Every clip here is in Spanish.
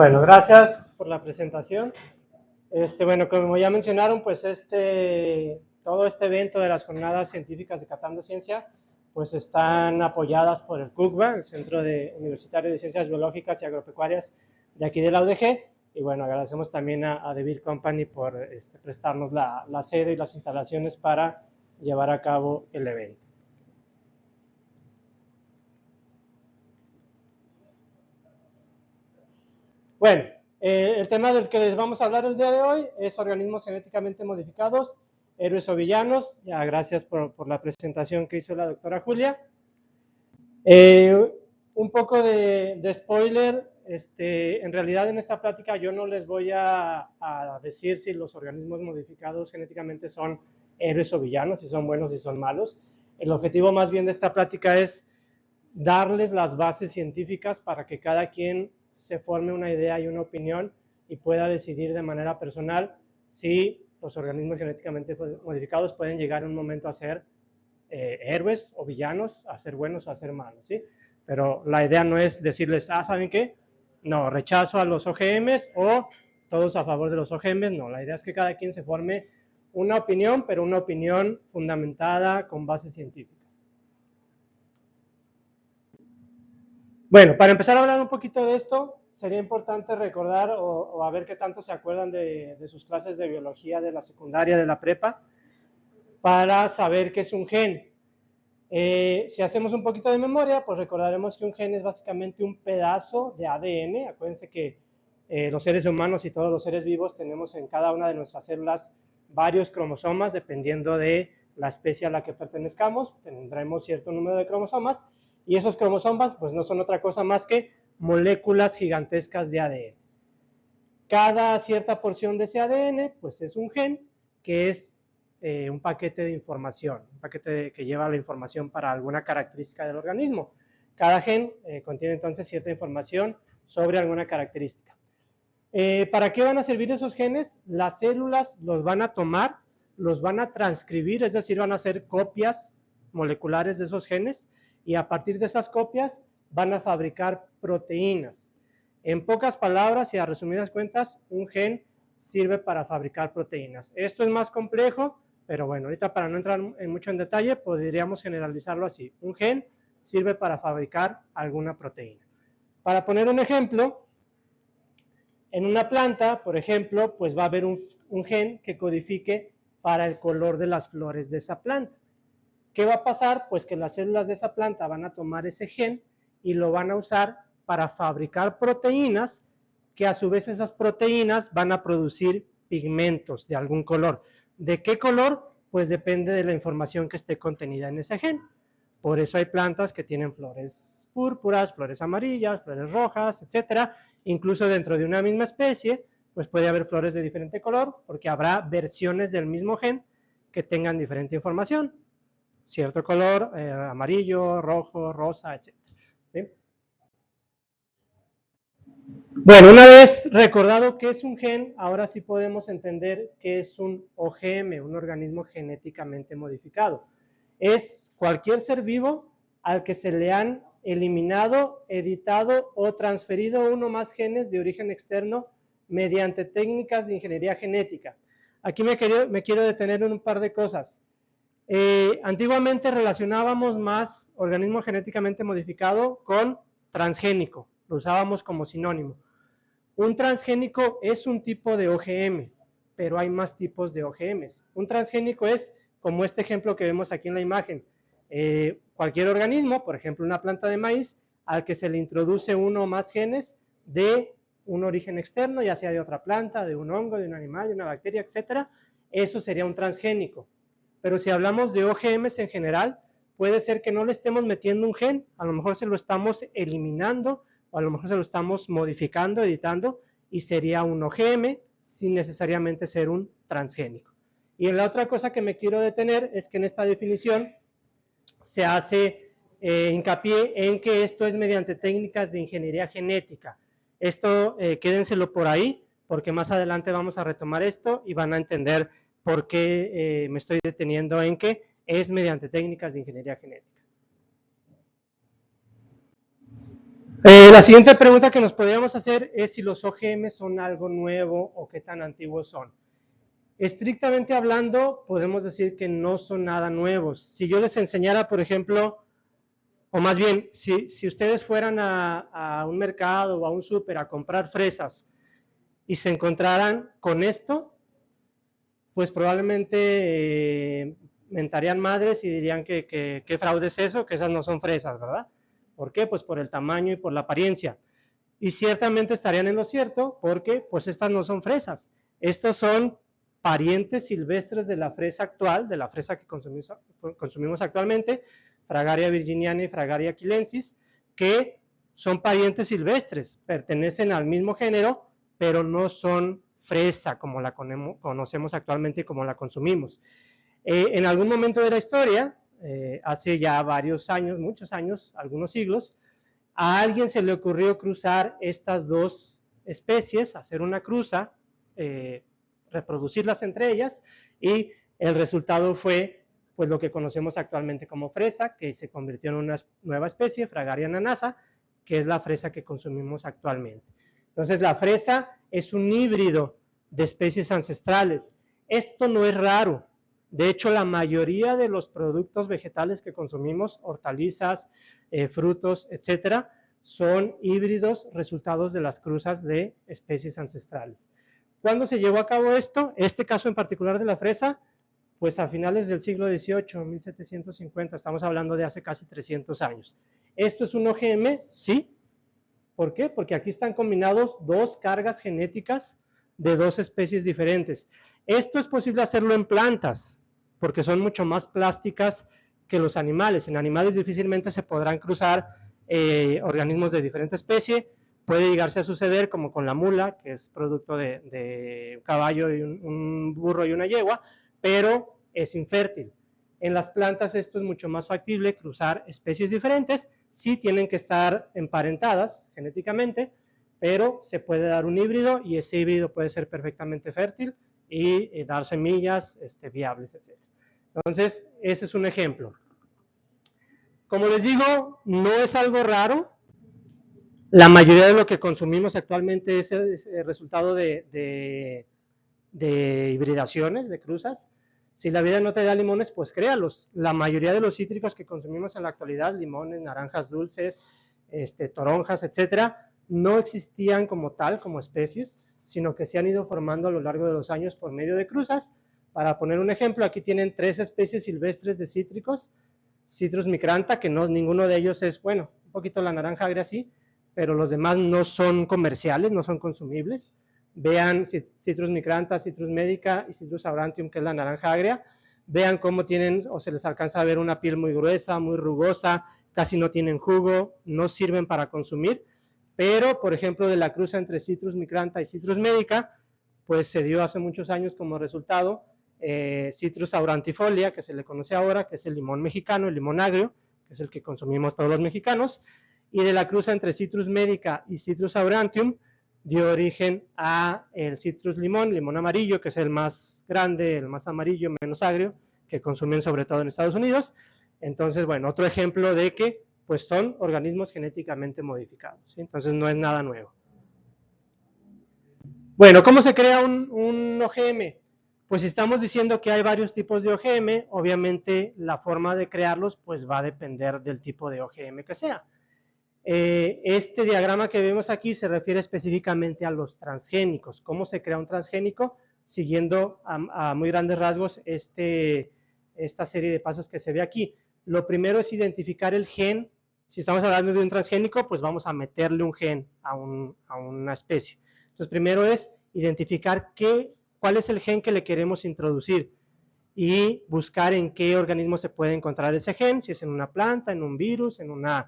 Bueno, gracias por la presentación. Bueno, como ya mencionaron, pues todo este evento de las jornadas científicas de Catando Ciencia, pues están apoyadas por el CUCBA, el Centro Universitario de Ciencias Biológicas y Agropecuarias de aquí de la UDG. Y bueno, agradecemos también a The Beer Company por prestarnos la sede y las instalaciones para llevar a cabo el evento. Bueno, el tema del que les vamos a hablar el día de hoy es organismos genéticamente modificados, héroes o villanos. Ya, gracias por la presentación que hizo la doctora Julia. Un poco de spoiler, en realidad en esta plática yo no les voy a decir si los organismos modificados genéticamente son héroes o villanos, si son buenos, si son malos. El objetivo más bien de esta plática es darles las bases científicas para que cada quien se forme una idea y una opinión y pueda decidir de manera personal si los organismos genéticamente modificados pueden llegar en un momento a ser héroes o villanos, a ser buenos o a ser malos, ¿sí? Pero la idea no es decirles, ¿saben qué? No, rechazo a los OGMs o todos a favor de los OGMs, no. La idea es que cada quien se forme una opinión, pero una opinión fundamentada con bases científicas. Bueno, para empezar a hablar un poquito de esto, sería importante recordar o a ver qué tanto se acuerdan de sus clases de biología de la secundaria, de la prepa, para saber qué es un gen. Si hacemos un poquito de memoria, pues recordaremos que un gen es básicamente un pedazo de ADN. Acuérdense que los seres humanos y todos los seres vivos tenemos en cada una de nuestras células varios cromosomas, dependiendo de la especie a la que pertenezcamos, tendremos cierto número de cromosomas, y esos cromosomas pues no son otra cosa más que moléculas gigantescas de ADN. Cada cierta porción de ese ADN pues es un gen, que es un paquete de información, un paquete que lleva la información para alguna característica del organismo. Cada gen contiene entonces cierta información sobre alguna característica. ¿Para qué van a servir esos genes? Las células los van a tomar, los van a transcribir, es decir, van a hacer copias moleculares de esos genes, y a partir de esas copias van a fabricar proteínas. En pocas palabras y a resumidas cuentas, un gen sirve para fabricar proteínas. Esto es más complejo, pero bueno, ahorita para no entrar mucho en detalle, podríamos generalizarlo así. Un gen sirve para fabricar alguna proteína. Para poner un ejemplo, en una planta, por ejemplo, pues va a haber un gen que codifique para el color de las flores de esa planta. ¿Qué va a pasar? Pues que las células de esa planta van a tomar ese gen y lo van a usar para fabricar proteínas, que a su vez esas proteínas van a producir pigmentos de algún color. ¿De qué color? Pues depende de la información que esté contenida en ese gen. Por eso hay plantas que tienen flores púrpuras, flores amarillas, flores rojas, etcétera. Incluso dentro de una misma especie, pues puede haber flores de diferente color, porque habrá versiones del mismo gen que tengan diferente información. Cierto color, amarillo, rojo, rosa, etc. ¿Sí? Bueno, una vez recordado qué es un gen, ahora sí podemos entender qué es un OGM, un organismo genéticamente modificado. Es cualquier ser vivo al que se le han eliminado, editado o transferido uno o más genes de origen externo mediante técnicas de ingeniería genética. Aquí me quiero detener en un par de cosas. Antiguamente relacionábamos más organismo genéticamente modificado con transgénico, lo usábamos como sinónimo. Un transgénico es un tipo de OGM, pero hay más tipos de OGMs. Un transgénico es, como este ejemplo que vemos aquí en la imagen, cualquier organismo, por ejemplo una planta de maíz, al que se le introduce uno o más genes de un origen externo, ya sea de otra planta, de un hongo, de un animal, de una bacteria, etc. Eso sería un transgénico. Pero si hablamos de OGMs en general, puede ser que no le estemos metiendo un gen, a lo mejor se lo estamos eliminando, o a lo mejor se lo estamos modificando, editando, y sería un OGM sin necesariamente ser un transgénico. Y la otra cosa que me quiero detener es que en esta definición se hace hincapié en que esto es mediante técnicas de ingeniería genética. Esto quédenselo por ahí, porque más adelante vamos a retomar esto y van a entender por qué me estoy deteniendo en que es mediante técnicas de ingeniería genética. La siguiente pregunta que nos podríamos hacer es si los OGM son algo nuevo o qué tan antiguos son. Estrictamente hablando, podemos decir que no son nada nuevos. Si yo les enseñara, por ejemplo, o más bien, si ustedes fueran a un mercado o a un súper a comprar fresas y se encontraran con esto, pues probablemente mentarían madres y dirían que fraude es eso, que esas no son fresas, ¿verdad? ¿Por qué? Pues por el tamaño y por la apariencia. Y ciertamente estarían en lo cierto porque pues estas no son fresas. Estas son parientes silvestres de la fresa actual, de la fresa que consumimos actualmente, Fragaria virginiana y Fragaria quilensis, que son parientes silvestres, pertenecen al mismo género, pero no son fresa como la conocemos actualmente y como la consumimos. En algún momento de la historia, hace ya varios años, muchos años, algunos siglos, a alguien se le ocurrió cruzar estas dos especies, hacer una cruza, reproducirlas entre ellas, y el resultado fue pues lo que conocemos actualmente como fresa, que se convirtió en una nueva especie, Fragaria ananasa, que es la fresa que consumimos actualmente. Entonces la fresa es un híbrido de especies ancestrales. Esto no es raro. De hecho, la mayoría de los productos vegetales que consumimos, hortalizas, frutos, etcétera, son híbridos resultados de las cruzas de especies ancestrales. ¿Cuándo se llevó a cabo esto? Este caso en particular de la fresa, pues a finales del siglo XVIII, 1750, estamos hablando de hace casi 300 años. ¿Esto es un OGM? Sí. ¿Por qué? Porque aquí están combinados dos cargas genéticas de dos especies diferentes. Esto es posible hacerlo en plantas, porque son mucho más plásticas que los animales. En animales difícilmente se podrán cruzar organismos de diferente especie. Puede llegarse a suceder como con la mula, que es producto de un caballo, y un burro y una yegua, pero es infértil. En las plantas esto es mucho más factible, cruzar especies diferentes, sí tienen que estar emparentadas genéticamente, pero se puede dar un híbrido y ese híbrido puede ser perfectamente fértil y dar semillas viables, etc. Entonces, ese es un ejemplo. Como les digo, no es algo raro. La mayoría de lo que consumimos actualmente es el resultado de hibridaciones, de cruzas. Si la vida no te da limones, pues créalos. La mayoría de los cítricos que consumimos en la actualidad, limones, naranjas dulces, toronjas, etcétera, no existían como tal, como especies, sino que se han ido formando a lo largo de los años por medio de cruzas. Para poner un ejemplo, aquí tienen 3 especies silvestres de cítricos, Citrus micrantha, que no, ninguno de ellos es, bueno, un poquito la naranja agria sí, pero los demás no son comerciales, no son consumibles. Vean Citrus micrantha, Citrus medica y Citrus aurantium, que es la naranja agria. Vean cómo tienen, o se les alcanza a ver una piel muy gruesa, muy rugosa, casi no tienen jugo, no sirven para consumir. Pero, por ejemplo, de la cruza entre Citrus micrantha y Citrus medica, pues se dio hace muchos años como resultado Citrus aurantifolia, que se le conoce ahora, que es el limón mexicano, el limón agrio, que es el que consumimos todos los mexicanos, y de la cruza entre Citrus medica y Citrus aurantium dio origen a el Citrus limón, limón amarillo, que es el más grande, el más amarillo, menos agrio, que consumen sobre todo en Estados Unidos. Entonces, bueno, otro ejemplo de que pues son organismos genéticamente modificados, ¿sí? Entonces no es nada nuevo. Bueno, ¿cómo se crea un OGM? Pues si estamos diciendo que hay varios tipos de OGM, obviamente la forma de crearlos pues va a depender del tipo de OGM que sea. Este diagrama que vemos aquí se refiere específicamente a los transgénicos. ¿Cómo se crea un transgénico? Siguiendo a muy grandes rasgos esta serie de pasos que se ve aquí. Lo primero es identificar el gen. Si estamos hablando de un transgénico, pues vamos a meterle un gen a una especie. Entonces, primero es identificar cuál es el gen que le queremos introducir y buscar en qué organismo se puede encontrar ese gen, si es en una planta, en un virus, en una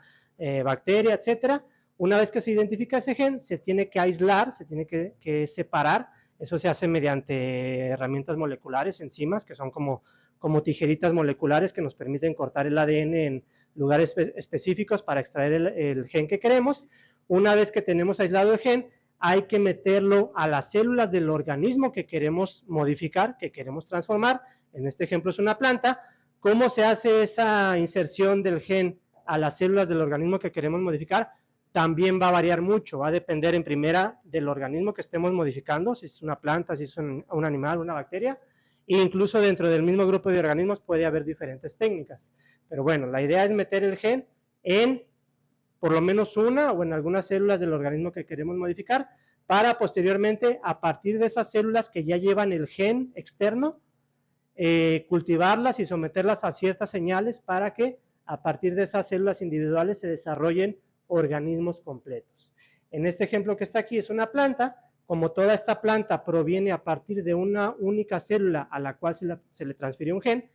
bacteria, etcétera. Una vez que se identifica ese gen, se tiene que aislar, se tiene que separar. Eso se hace mediante herramientas moleculares, enzimas, que son como tijeritas moleculares que nos permiten cortar el ADN en lugares específicos para extraer el gen que queremos. Una vez que tenemos aislado el gen, hay que meterlo a las células del organismo que queremos modificar, que queremos transformar. En este ejemplo es una planta. ¿Cómo se hace esa inserción del gen a las células del organismo que queremos modificar? también va a variar mucho, va a depender en primera del organismo que estemos modificando, si es una planta, si es un animal, una bacteria, e incluso dentro del mismo grupo de organismos puede haber diferentes técnicas. Pero bueno, la idea es meter el gen en por lo menos una o en algunas células del organismo que queremos modificar, para posteriormente, a partir de esas células que ya llevan el gen externo, cultivarlas y someterlas a ciertas señales para que a partir de esas células individuales se desarrollen organismos completos. En este ejemplo que está aquí es una planta. Como toda esta planta proviene a partir de una única célula a la cual se le transfirió un gen,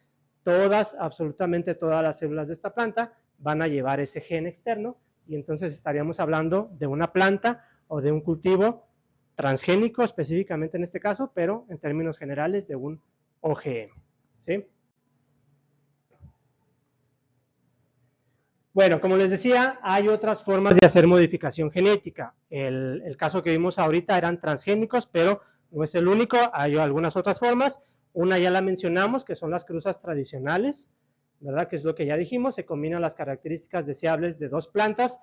absolutamente todas las células de esta planta van a llevar ese gen externo, y entonces estaríamos hablando de una planta o de un cultivo transgénico específicamente en este caso, pero en términos generales de un OGM, ¿sí? Bueno, como les decía, hay otras formas de hacer modificación genética. El caso que vimos ahorita eran transgénicos, pero no es el único, hay algunas otras formas. Una ya la mencionamos, que son las cruzas tradicionales, ¿verdad? Que es lo que ya dijimos, se combinan las características deseables de dos plantas,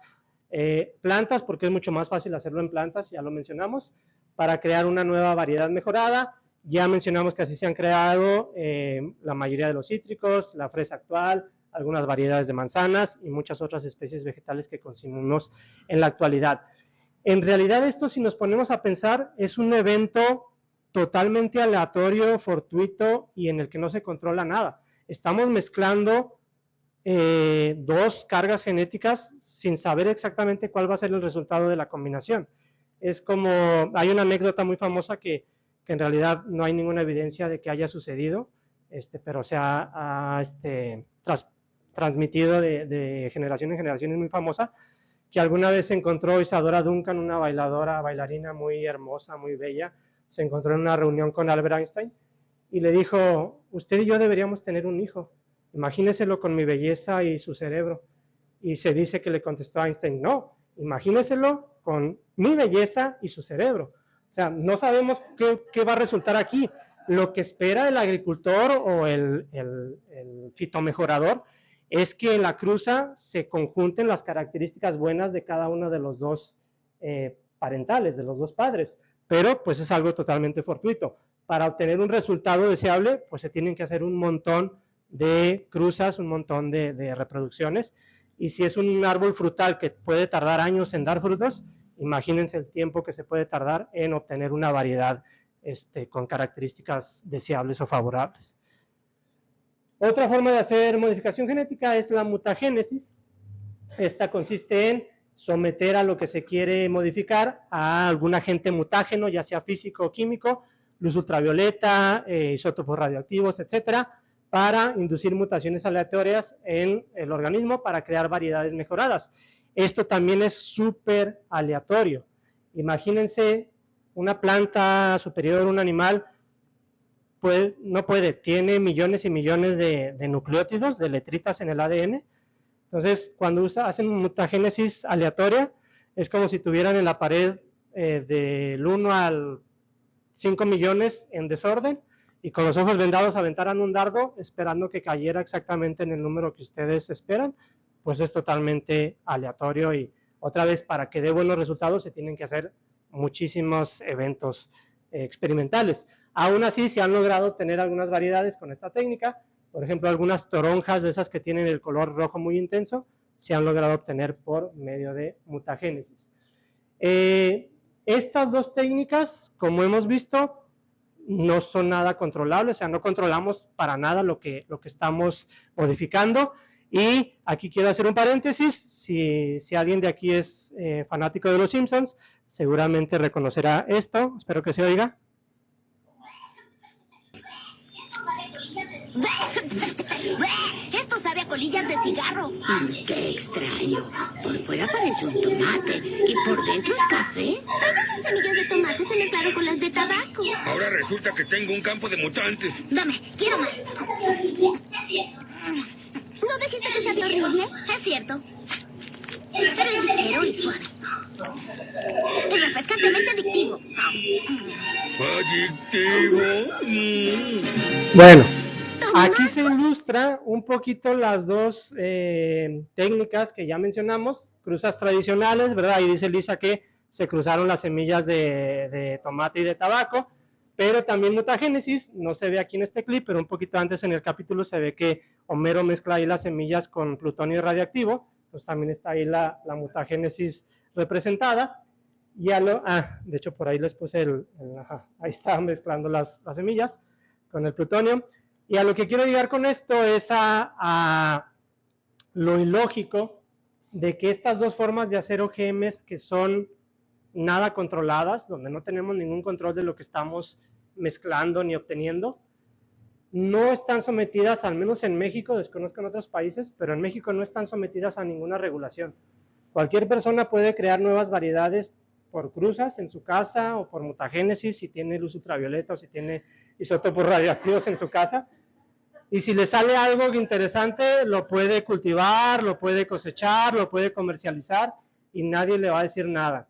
porque es mucho más fácil hacerlo en plantas, ya lo mencionamos, para crear una nueva variedad mejorada. Ya mencionamos que así se han creado la mayoría de los cítricos, la fresa actual, algunas variedades de manzanas y muchas otras especies vegetales que consumimos en la actualidad. En realidad esto, si nos ponemos a pensar, es un evento totalmente aleatorio, fortuito y en el que no se controla nada. Estamos mezclando dos cargas genéticas sin saber exactamente cuál va a ser el resultado de la combinación. Es como, hay una anécdota muy famosa que en realidad no hay ninguna evidencia de que haya sucedido, pero se ha transmitido de generación en generación, es muy famosa, que alguna vez se encontró Isadora Duncan, una bailarina muy hermosa, muy bella, se encontró en una reunión con Albert Einstein y le dijo, usted y yo deberíamos tener un hijo, imagíneselo con mi belleza y su cerebro. Y se dice que le contestó Einstein, no, imagíneselo con mi belleza y su cerebro. O sea, no sabemos qué va a resultar aquí. Lo que espera el agricultor o el fitomejorador es que en la cruza se conjunten las características buenas de cada uno de los dos parentales, de los dos padres, pero pues es algo totalmente fortuito. Para obtener un resultado deseable, pues se tienen que hacer un montón de cruzas, un montón de reproducciones, y si es un árbol frutal que puede tardar años en dar frutos, imagínense el tiempo que se puede tardar en obtener una variedad con características deseables o favorables. Otra forma de hacer modificación genética es la mutagénesis. Esta consiste en someter a lo que se quiere modificar a algún agente mutágeno, ya sea físico o químico, luz ultravioleta, isótopos radioactivos, etcétera, para inducir mutaciones aleatorias en el organismo para crear variedades mejoradas. Esto también es súper aleatorio. Imagínense una planta superior, un animal, tiene millones y millones de nucleótidos, de letritas en el ADN. Entonces, cuando hacen mutagénesis aleatoria, es como si tuvieran en la pared del 1 al 5 millones en desorden, y con los ojos vendados aventaran un dardo esperando que cayera exactamente en el número que ustedes esperan, pues es totalmente aleatorio, y otra vez, para que dé buenos resultados se tienen que hacer muchísimos eventos experimentales. Aún así, se han logrado obtener algunas variedades con esta técnica. Por ejemplo, algunas toronjas de esas que tienen el color rojo muy intenso, se han logrado obtener por medio de mutagénesis. Estas dos técnicas, como hemos visto, no son nada controlables, o sea, no controlamos para nada lo que estamos modificando. Y aquí quiero hacer un paréntesis, si alguien de aquí es fanático de los Simpsons, seguramente reconocerá esto, espero que se oiga. Esto sabe a colillas de cigarro. Qué extraño. Por fuera parece un tomate y por dentro es café. Tal vez las semillas de tomate se mezclaron con las de tabaco. Ahora resulta que tengo un campo de mutantes. Dame, quiero más. ¿No dijiste que sabía horrible? Es cierto. Pero es ligero y suave. Es refrescantemente adictivo. ¿Adictivo? Bueno, Aquí se ilustra un poquito las dos técnicas que ya mencionamos, cruzas tradicionales, ¿verdad? Ahí dice Lisa que se cruzaron las semillas de tomate y de tabaco, pero también mutagénesis, no se ve aquí en este clip, pero un poquito antes en el capítulo se ve que Homero mezcla ahí las semillas con plutonio radioactivo, pues también está ahí la mutagénesis representada. Y de hecho por ahí les puse ahí estaban mezclando las semillas con el plutonio. Y a lo que quiero llegar con esto es a lo ilógico de que estas dos formas de hacer OGMs que son nada controladas, donde no tenemos ningún control de lo que estamos mezclando ni obteniendo, no están sometidas, al menos en México, desconozco en otros países, pero en México no están sometidas a ninguna regulación. Cualquier persona puede crear nuevas variedades por cruzas en su casa o por mutagénesis, si tiene luz ultravioleta o si tiene isótopos radioactivos en su casa, y si le sale algo interesante, lo puede cultivar, lo puede cosechar, lo puede comercializar, y nadie le va a decir nada.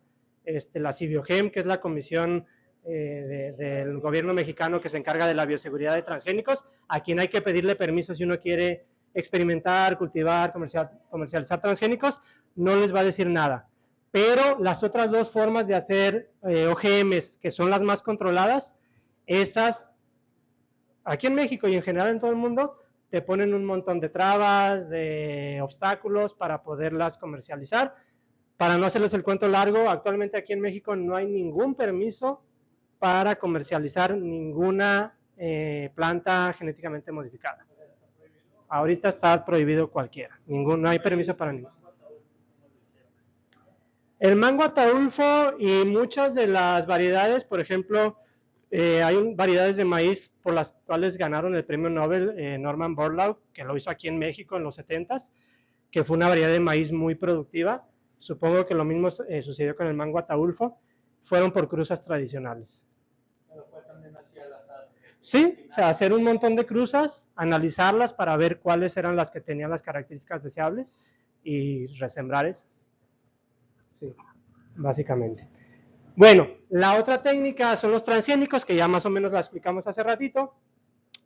La CIBIOGEM, que es la comisión del gobierno mexicano que se encarga de la bioseguridad de transgénicos, a quien hay que pedirle permiso si uno quiere experimentar, cultivar, comercializar transgénicos, no les va a decir nada. Pero las otras dos formas de hacer OGMs, que son las más controladas, esas, aquí en México y en general en todo el mundo, te ponen un montón de trabas, de obstáculos para poderlas comercializar. Para no hacerles el cuento largo, actualmente aquí en México no hay ningún permiso para comercializar ninguna planta genéticamente modificada. Ahorita está prohibido cualquiera, no hay permiso para ninguno. El mango ataulfo y muchas de las variedades, por ejemplo, hay variedades de maíz por las cuales ganaron el premio Nobel Norman Borlaug, que lo hizo aquí en México en los 70s, que fue una variedad de maíz muy productiva. Supongo que lo mismo sucedió con el mango ataulfo, fueron por cruzas tradicionales. Pero fue también así al azar. Sí, o sea, hacer un montón de cruzas, analizarlas para ver cuáles eran las que tenían las características deseables y resembrar esas. Sí, básicamente. Bueno, la otra técnica son los transgénicos, que ya más o menos la explicamos hace ratito,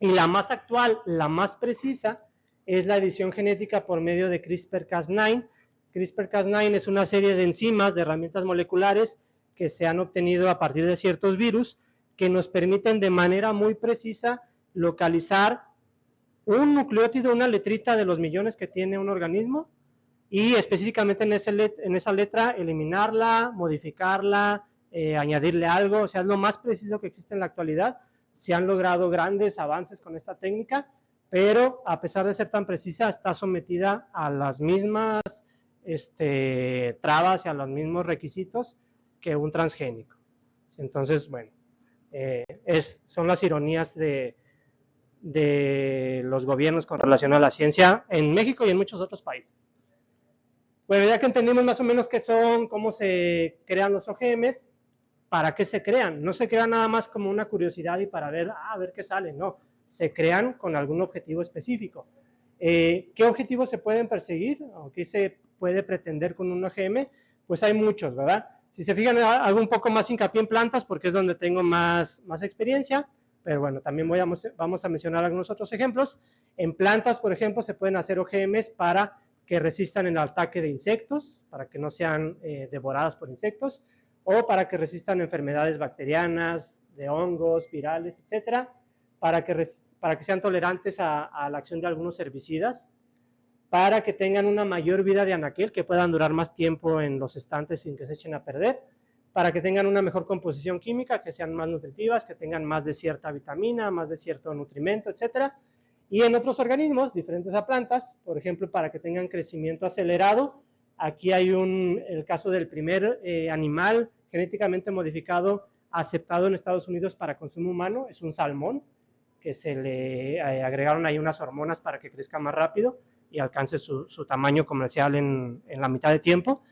y la más actual, la más precisa, es la edición genética por medio de CRISPR-Cas9. CRISPR-Cas9 es una serie de enzimas, de herramientas moleculares que se han obtenido a partir de ciertos virus, que nos permiten de manera muy precisa localizar un nucleótido, una letrita de los millones que tiene un organismo, y específicamente en esa letra eliminarla, modificarla, añadirle algo, o sea, es lo más preciso que existe en la actualidad. Se han logrado grandes avances con esta técnica, pero a pesar de ser tan precisa, está sometida a las mismas trabas y a los mismos requisitos que un transgénico. Entonces, bueno, son las ironías de los gobiernos con relación a la ciencia en México y en muchos otros países. Bueno, ya que entendimos más o menos qué son, cómo se crean los OGMs, ¿para qué se crean? No se crean nada más como una curiosidad y para ver, a ver qué sale, no. Se crean con algún objetivo específico. ¿Qué objetivos se pueden perseguir o qué se puede pretender con un OGM? Pues hay muchos, ¿verdad? Si se fijan, hago un poco más hincapié en plantas porque es donde tengo más experiencia, pero bueno, también vamos a mencionar algunos otros ejemplos. En plantas, por ejemplo, se pueden hacer OGMs para que resistan el ataque de insectos, para que no sean devoradas por insectos, o para que resistan enfermedades bacterianas, de hongos, virales, etcétera, para que sean tolerantes a la acción de algunos herbicidas, para que tengan una mayor vida de anaquel, que puedan durar más tiempo en los estantes sin que se echen a perder, para que tengan una mejor composición química, que sean más nutritivas, que tengan más de cierta vitamina, más de cierto nutrimento, etcétera. Y en otros organismos, diferentes a plantas, por ejemplo, para que tengan crecimiento acelerado. Aquí hay el caso del primer animal genéticamente modificado aceptado en Estados Unidos para consumo humano, es un salmón, que se le agregaron ahí unas hormonas para que crezca más rápido y alcance su tamaño comercial en la mitad de tiempo.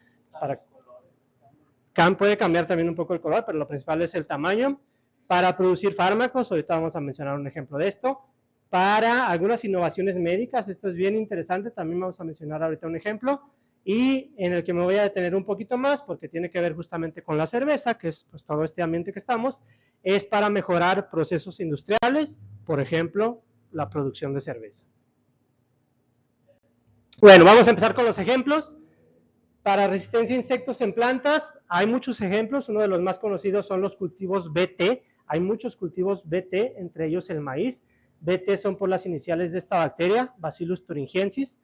Puede cambiar también un poco el color, pero lo principal es el tamaño. Para producir fármacos, ahorita vamos a mencionar un ejemplo de esto. Para algunas innovaciones médicas, esto es bien interesante, también vamos a mencionar ahorita un ejemplo, y en el que me voy a detener un poquito más, porque tiene que ver justamente con la cerveza, que es pues todo este ambiente que estamos, es para mejorar procesos industriales, por ejemplo, la producción de cerveza. Bueno, vamos a empezar con los ejemplos. Para resistencia a insectos en plantas hay muchos ejemplos, uno de los más conocidos son los cultivos BT, hay muchos cultivos BT, entre ellos el maíz. BT son por las iniciales de esta bacteria, Bacillus thuringiensis.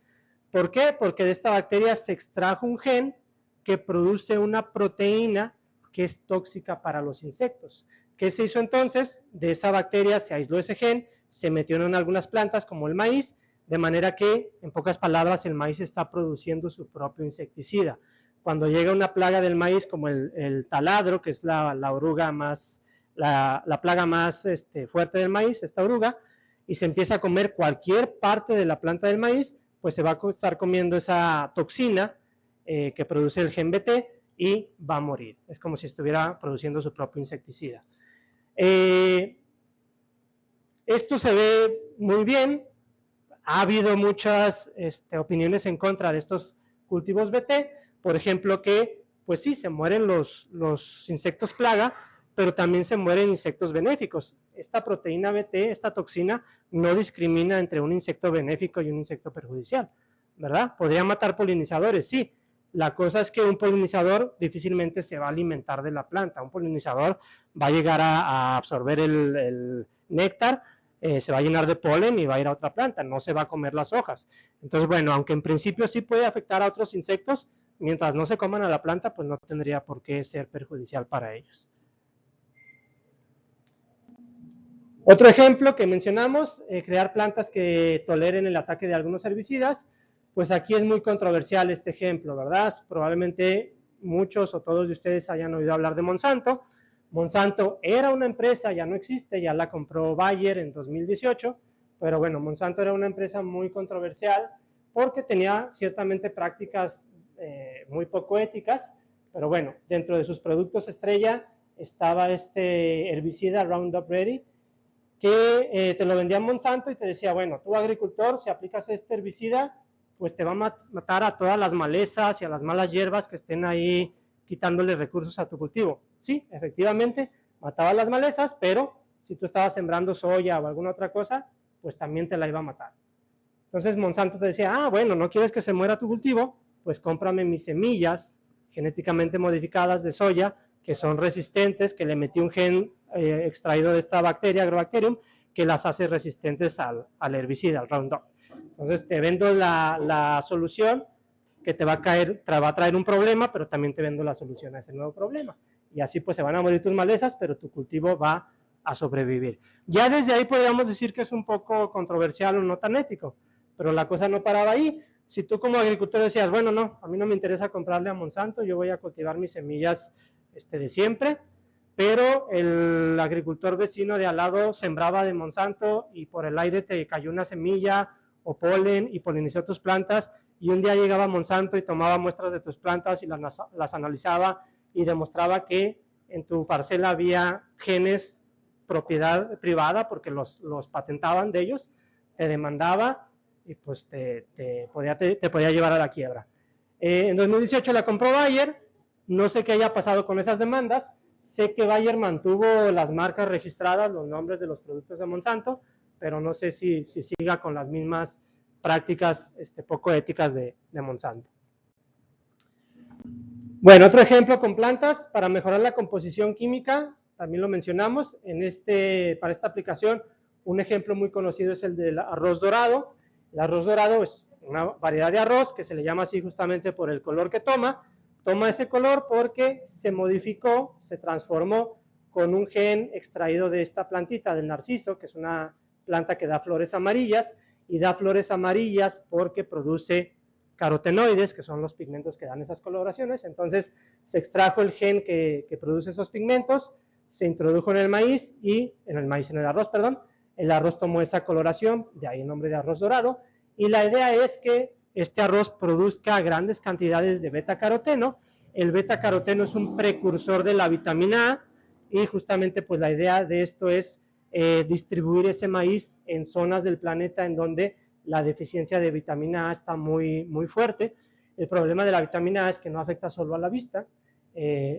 ¿Por qué? Porque de esta bacteria se extrajo un gen que produce una proteína que es tóxica para los insectos. ¿Qué se hizo entonces? De esa bacteria se aisló ese gen, se metió en algunas plantas como el maíz, de manera que, en pocas palabras, el maíz está produciendo su propio insecticida. Cuando llega una plaga del maíz como el taladro, que es la oruga más, la plaga más fuerte del maíz, esta oruga, y se empieza a comer cualquier parte de la planta del maíz, pues se va a estar comiendo esa toxina que produce el gen BT y va a morir. Es como si estuviera produciendo su propio insecticida. Esto se ve muy bien. Ha habido muchas opiniones en contra de estos cultivos BT, por ejemplo que, pues sí, se mueren los insectos plaga, pero también se mueren insectos benéficos. Esta proteína BT, esta toxina, no discrimina entre un insecto benéfico y un insecto perjudicial, ¿verdad? ¿Podría matar polinizadores? Sí. La cosa es que un polinizador difícilmente se va a alimentar de la planta. Un polinizador va a llegar a absorber el néctar, se va a llenar de polen y va a ir a otra planta, no se va a comer las hojas. Entonces, bueno, aunque en principio sí puede afectar a otros insectos, mientras no se coman a la planta, pues no tendría por qué ser perjudicial para ellos. Otro ejemplo que mencionamos, crear plantas que toleren el ataque de algunos herbicidas, pues aquí es muy controversial este ejemplo, ¿verdad? Probablemente muchos o todos de ustedes hayan oído hablar de Monsanto. Monsanto era una empresa, ya no existe, ya la compró Bayer en 2018, pero bueno, Monsanto era una empresa muy controversial porque tenía ciertamente prácticas muy poco éticas, pero bueno, dentro de sus productos estrella estaba este herbicida Roundup Ready, que te lo vendía Monsanto y te decía, bueno, tú agricultor, si aplicas este herbicida, pues te va a matar a todas las malezas y a las malas hierbas que estén ahí quitándole recursos a tu cultivo. Sí, efectivamente, mataba las malezas, pero si tú estabas sembrando soya o alguna otra cosa, pues también te la iba a matar. Entonces Monsanto te decía, ah, bueno, ¿no quieres que se muera tu cultivo? Pues cómprame mis semillas genéticamente modificadas de soya, que son resistentes, que le metí un gen extraído de esta bacteria, Agrobacterium, que las hace resistentes al herbicida, al Roundup. Entonces te vendo la solución que te va a traer un problema, pero también te vendo la solución a ese nuevo problema. Y así pues se van a morir tus malezas, pero tu cultivo va a sobrevivir. Ya desde ahí podríamos decir que es un poco controversial o no tan ético, pero la cosa no paraba ahí. Si tú como agricultor decías, bueno, no, a mí no me interesa comprarle a Monsanto, yo voy a cultivar mis semillas de siempre, pero el agricultor vecino de al lado sembraba de Monsanto y por el aire te cayó una semilla o polen y polinizó tus plantas, y un día llegaba Monsanto y tomaba muestras de tus plantas y las analizaba y demostraba que en tu parcela había genes propiedad privada porque los patentaban de ellos, te demandaba y pues te podía llevar a la quiebra. En 2018 la compró Bayer, no sé qué haya pasado con esas demandas, sé que Bayer mantuvo las marcas registradas, los nombres de los productos de Monsanto, pero no sé si siga con las mismas prácticas poco éticas de Monsanto. Bueno, otro ejemplo con plantas para mejorar la composición química, también lo mencionamos, para esta aplicación un ejemplo muy conocido es el del arroz dorado. El arroz dorado es una variedad de arroz que se le llama así justamente por el color que toma ese color porque se modificó, se transformó con un gen extraído de esta plantita del narciso, que es una planta que da flores amarillas, y da flores amarillas porque produce carotenoides, que son los pigmentos que dan esas coloraciones. Entonces se extrajo el gen que produce esos pigmentos, se introdujo en el maíz, en el arroz, perdón, el arroz tomó esa coloración, de ahí el nombre de arroz dorado, y la idea es que este arroz produzca grandes cantidades de beta-caroteno. El beta-caroteno es un precursor de la vitamina A, y justamente pues la idea de esto es distribuir ese maíz en zonas del planeta en donde la deficiencia de vitamina A está muy, muy fuerte. El problema de la vitamina A es que no afecta solo a la vista.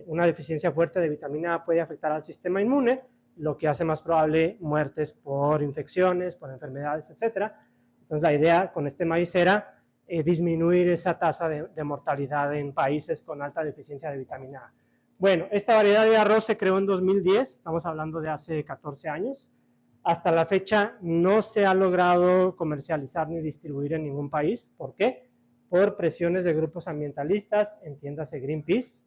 Una deficiencia fuerte de vitamina A puede afectar al sistema inmune, lo que hace más probable muertes por infecciones, por enfermedades, etc. Entonces la idea con este maíz era disminuir esa tasa de mortalidad en países con alta deficiencia de vitamina A. Bueno, esta variedad de arroz se creó en 2010, estamos hablando de hace 14 años. Hasta la fecha no se ha logrado comercializar ni distribuir en ningún país. ¿Por qué? Por presiones de grupos ambientalistas, entiéndase Greenpeace,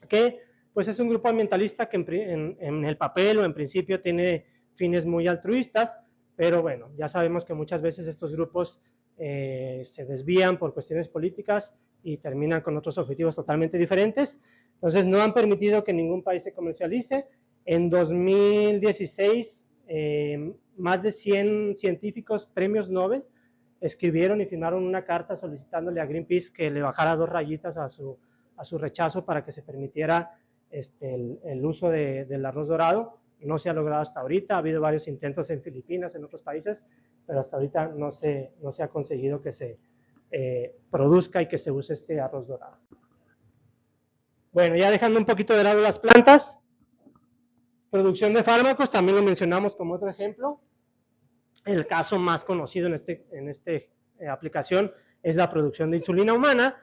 que pues es un grupo ambientalista que en el papel o en principio tiene fines muy altruistas, pero bueno, ya sabemos que muchas veces estos grupos se desvían por cuestiones políticas y terminan con otros objetivos totalmente diferentes. Entonces no han permitido que ningún país se comercialice. En 2016, más de 100 científicos premios Nobel escribieron y firmaron una carta solicitándole a Greenpeace que le bajara 2 rayitas a su rechazo para que se permitiera el uso del arroz dorado. No se ha logrado hasta ahorita, ha habido varios intentos en Filipinas, en otros países, pero hasta ahorita no se ha conseguido que se produzca y que se use este arroz dorado. Bueno, ya dejando un poquito de lado las plantas, producción de fármacos, también lo mencionamos como otro ejemplo. El caso más conocido en esta aplicación es la producción de insulina humana.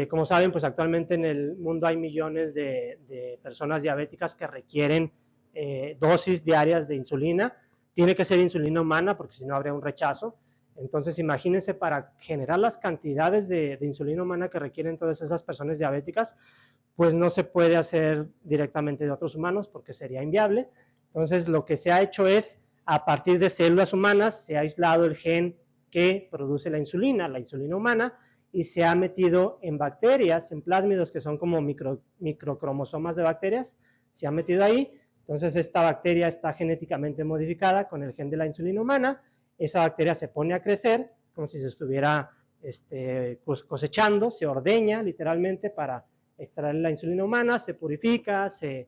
Como saben, pues actualmente en el mundo hay millones de personas diabéticas que requieren dosis diarias de insulina. Tiene que ser insulina humana porque si no habría un rechazo. Entonces imagínense, para generar las cantidades de insulina humana que requieren todas esas personas diabéticas, pues no se puede hacer directamente de otros humanos porque sería inviable. Entonces lo que se ha hecho es, a partir de células humanas, se ha aislado el gen que produce la insulina humana, y se ha metido en bacterias, en plásmidos que son como microcromosomas de bacterias, se ha metido ahí. Entonces esta bacteria está genéticamente modificada con el gen de la insulina humana, esa bacteria se pone a crecer como si se estuviera cosechando, se ordeña literalmente para extraer la insulina humana, se purifica, se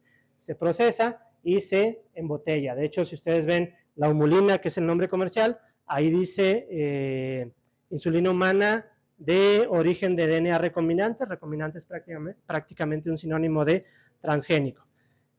procesa y se embotella. De hecho, si ustedes ven la humulina, que es el nombre comercial, ahí dice insulina humana de origen de DNA recombinante. Recombinante es prácticamente un sinónimo de transgénico.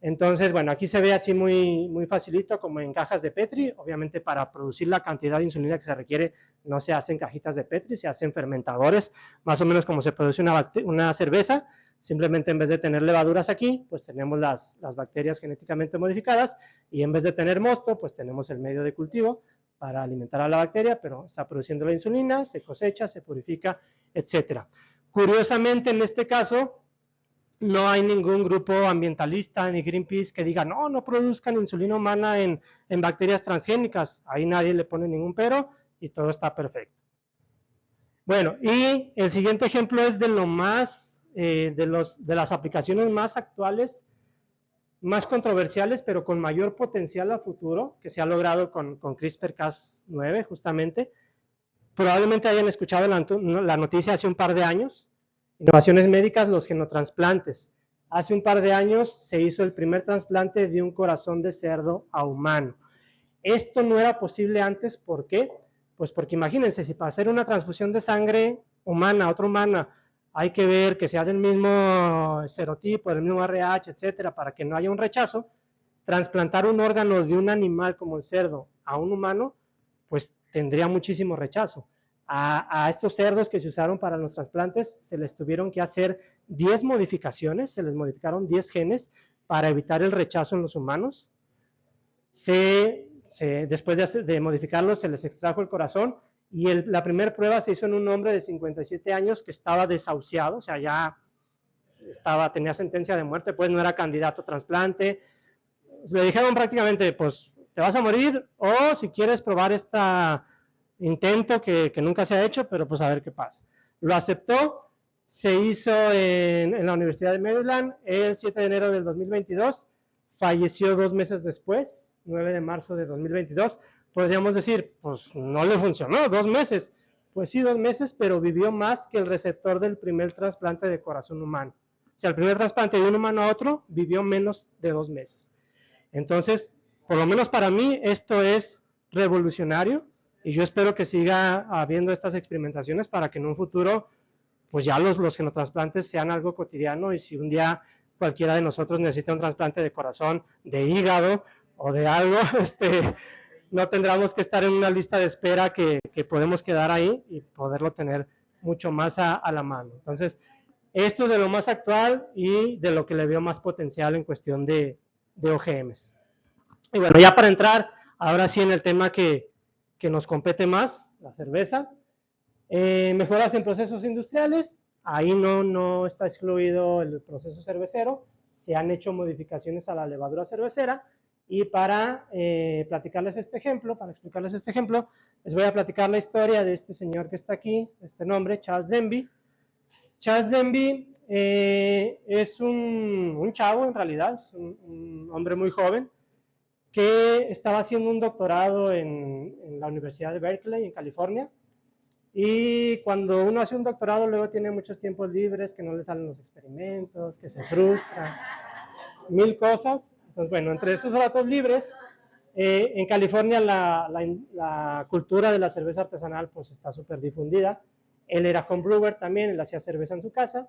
Entonces, bueno, aquí se ve así muy facilito, como en cajas de Petri. Obviamente, para producir la cantidad de insulina que se requiere, no se hacen cajitas de Petri, se hacen fermentadores, más o menos como se produce una cerveza. Simplemente, en vez de tener levaduras aquí, pues tenemos las bacterias genéticamente modificadas, y en vez de tener mosto, pues tenemos el medio de cultivo para alimentar a la bacteria, pero está produciendo la insulina, se cosecha, se purifica, etc. Curiosamente, en este caso, no hay ningún grupo ambientalista ni Greenpeace que diga no produzcan insulina humana en bacterias transgénicas. Ahí nadie le pone ningún pero y todo está perfecto. Bueno, y el siguiente ejemplo es de lo más, de las aplicaciones más actuales, más controversiales, pero con mayor potencial a futuro, que se ha logrado con CRISPR-Cas9 justamente. Probablemente hayan escuchado la noticia hace un par de años. Innovaciones médicas, los genotransplantes. Hace un par de años se hizo el primer trasplante de un corazón de cerdo a humano. Esto no era posible antes, ¿por qué? Pues porque imagínense, si para hacer una transfusión de sangre humana a otra humana hay que ver que sea del mismo serotipo, del mismo RH, etcétera, para que no haya un rechazo, trasplantar un órgano de un animal como el cerdo a un humano, pues tendría muchísimo rechazo. A estos cerdos que se usaron para los trasplantes se les tuvieron que hacer 10 modificaciones, se les modificaron 10 genes para evitar el rechazo en los humanos. Después de modificarlos, se les extrajo el corazón, y la primera prueba se hizo en un hombre de 57 años que estaba desahuciado, o sea, ya tenía sentencia de muerte, pues no era candidato a trasplante. Le dijeron prácticamente, pues te vas a morir, o si quieres probar intento que nunca se ha hecho, pero pues a ver qué pasa. Lo aceptó, se hizo en la Universidad de Maryland el 7 de enero del 2022, falleció 2 meses después, 9 de marzo de 2022, podríamos decir, pues no le funcionó, 2 meses, pues sí, 2 meses, pero vivió más que el receptor del primer trasplante de corazón humano. O sea, el primer trasplante de un humano a otro vivió menos de 2 meses. Entonces, por lo menos para mí, esto es revolucionario, y yo espero que siga habiendo estas experimentaciones para que en un futuro, pues ya los genotransplantes sean algo cotidiano, y si un día cualquiera de nosotros necesita un trasplante de corazón, de hígado o de algo, no tendríamos que estar en una lista de espera que podemos quedar ahí y poderlo tener mucho más a la mano. Entonces, esto es de lo más actual y de lo que le veo más potencial en cuestión de OGMs. Y bueno, ya para entrar ahora sí en el tema que nos compete más, la cerveza, mejoras en procesos industriales, ahí no está excluido el proceso cervecero, se han hecho modificaciones a la levadura cervecera, y para platicarles este ejemplo, para explicarles este ejemplo, les voy a platicar la historia de este señor que está aquí, este nombre, Charles Denby. Charles Denby es un chavo, en realidad, es un hombre muy joven, que estaba haciendo un doctorado en la Universidad de Berkeley, en California, y cuando uno hace un doctorado luego tiene muchos tiempos libres, que no le salen los experimentos, que se frustra, mil cosas. Entonces, bueno, entre esos ratos libres, en California la cultura de la cerveza artesanal pues está súper difundida. Él era homebrewer también, él hacía cerveza en su casa,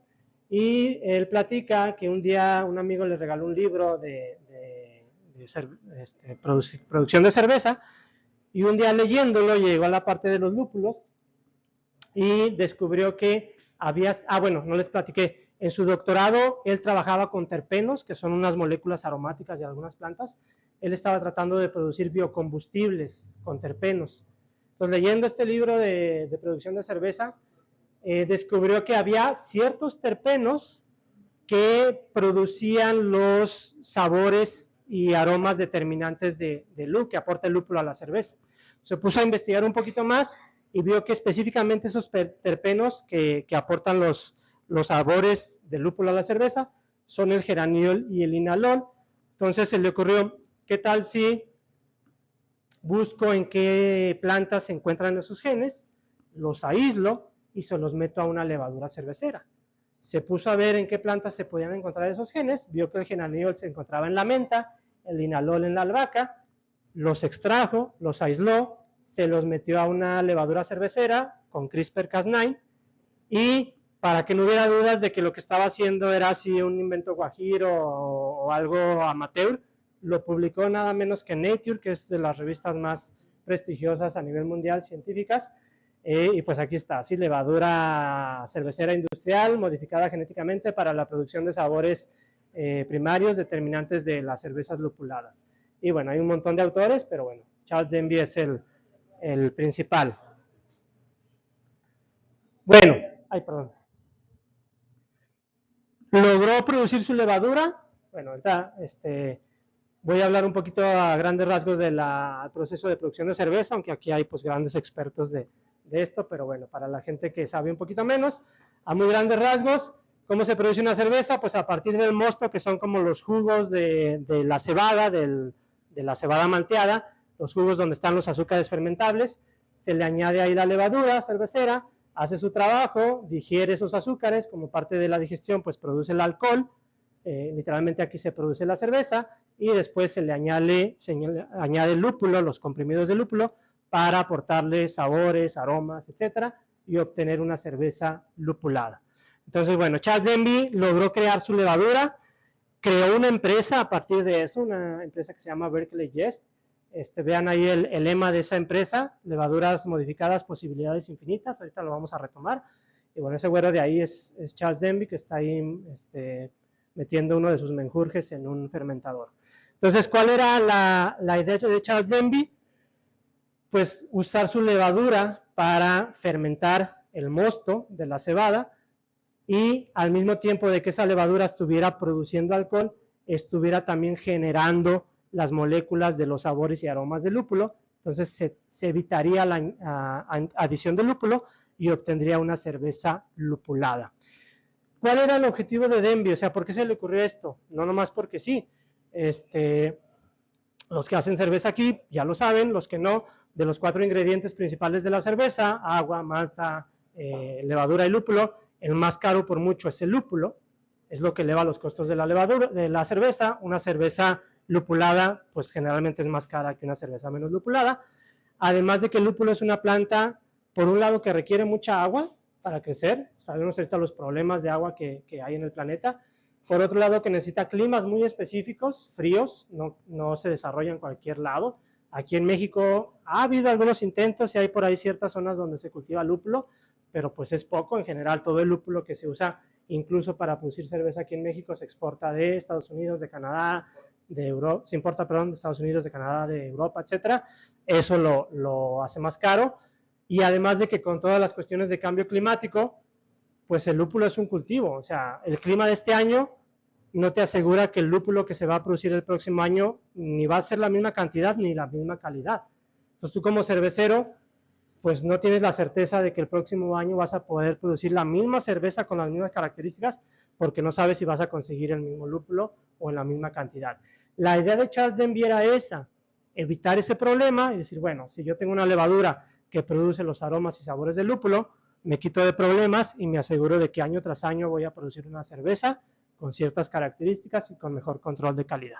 y él platica que un día un amigo le regaló un libro de producción de cerveza, y un día leyéndolo llegó a la parte de los lúpulos y descubrió que había, bueno, no les platiqué, en su doctorado él trabajaba con terpenos, que son unas moléculas aromáticas de algunas plantas. Él estaba tratando de producir biocombustibles con terpenos. Entonces, leyendo este libro de producción de cerveza, descubrió que había ciertos terpenos que producían los sabores y aromas determinantes de que aporta el lúpulo a la cerveza. Se puso a investigar un poquito más y vio que específicamente esos terpenos que aportan los sabores del lúpulo a la cerveza son el geraniol y el linalol. Entonces se le ocurrió, ¿qué tal si busco en qué plantas se encuentran esos genes, los aíslo y se los meto a una levadura cervecera? Se puso a ver en qué plantas se podían encontrar esos genes, vio que el geraniol se encontraba en la menta, el linalol en la albahaca, los extrajo, los aisló, se los metió a una levadura cervecera con CRISPR-Cas9, y para que no hubiera dudas de que lo que estaba haciendo era así un invento guajiro o algo amateur, lo publicó nada menos que Nature, que es de las revistas más prestigiosas a nivel mundial científicas, y pues aquí está, así levadura cervecera industrial modificada genéticamente para la producción de sabores primarios determinantes de las cervezas lupuladas. Y bueno, hay un montón de autores, pero bueno, Charles Denby es el principal. Bueno, perdón. Logró producir su levadura. Bueno, ahorita voy a hablar un poquito a grandes rasgos del proceso de producción de cerveza, aunque aquí hay pues grandes expertos de esto, pero bueno, para la gente que sabe un poquito menos, a muy grandes rasgos, ¿cómo se produce una cerveza? Pues a partir del mosto, que son como los jugos de la cebada, de la cebada malteada, los jugos donde están los azúcares fermentables, se le añade ahí la levadura cervecera, hace su trabajo, digiere esos azúcares, como parte de la digestión pues produce el alcohol, literalmente aquí se produce la cerveza, y después se le añade el lúpulo, los comprimidos de lúpulo, para aportarle sabores, aromas, etcétera, y obtener una cerveza lupulada. Entonces, bueno, Charles Denby logró crear su levadura, creó una empresa a partir de eso, una empresa que se llama Berkeley Yeast. Vean ahí el lema de esa empresa, levaduras modificadas, posibilidades infinitas, ahorita lo vamos a retomar. Y bueno, ese güero de ahí es Charles Denby, que está ahí metiendo uno de sus menjurjes en un fermentador. Entonces, ¿cuál era la idea de Charles Denby? Pues usar su levadura para fermentar el mosto de la cebada, y al mismo tiempo de que esa levadura estuviera produciendo alcohol, estuviera también generando las moléculas de los sabores y aromas del lúpulo. Entonces se evitaría la adición de lúpulo y obtendría una cerveza lupulada. ¿Cuál era el objetivo de Denby? O sea, ¿por qué se le ocurrió esto? No nomás porque sí. Los que hacen cerveza aquí ya lo saben, los que no, de los 4 ingredientes principales de la cerveza, agua, malta, levadura y lúpulo, el más caro por mucho es el lúpulo, es lo que eleva los costos de la levadura, de la cerveza. Una cerveza lupulada pues generalmente es más cara que una cerveza menos lupulada, además de que el lúpulo es una planta, por un lado, que requiere mucha agua para crecer. Sabemos ahorita los problemas de agua que hay en el planeta, Por otro lado, que necesita climas muy específicos, fríos, no se desarrolla en cualquier lado. Aquí en México ha habido algunos intentos y hay por ahí ciertas zonas donde se cultiva lúpulo, pero pues es poco. En general, todo el lúpulo que se usa incluso para producir cerveza aquí en México se exporta de Estados Unidos, de Canadá, de Europa, se importa, perdón, de Estados Unidos, de Canadá, de Europa, etcétera. Eso lo hace más caro. Y además de que con todas las cuestiones de cambio climático, pues el lúpulo es un cultivo. O sea, el clima de este año no te asegura que el lúpulo que se va a producir el próximo año ni va a ser la misma cantidad ni la misma calidad. Entonces tú como cervecero, pues no tienes la certeza de que el próximo año vas a poder producir la misma cerveza con las mismas características, porque no sabes si vas a conseguir el mismo lúpulo o en la misma cantidad. La idea de Charles Denby era esa, evitar ese problema y decir, bueno, si yo tengo una levadura que produce los aromas y sabores del lúpulo, me quito de problemas y me aseguro de que año tras año voy a producir una cerveza con ciertas características y con mejor control de calidad.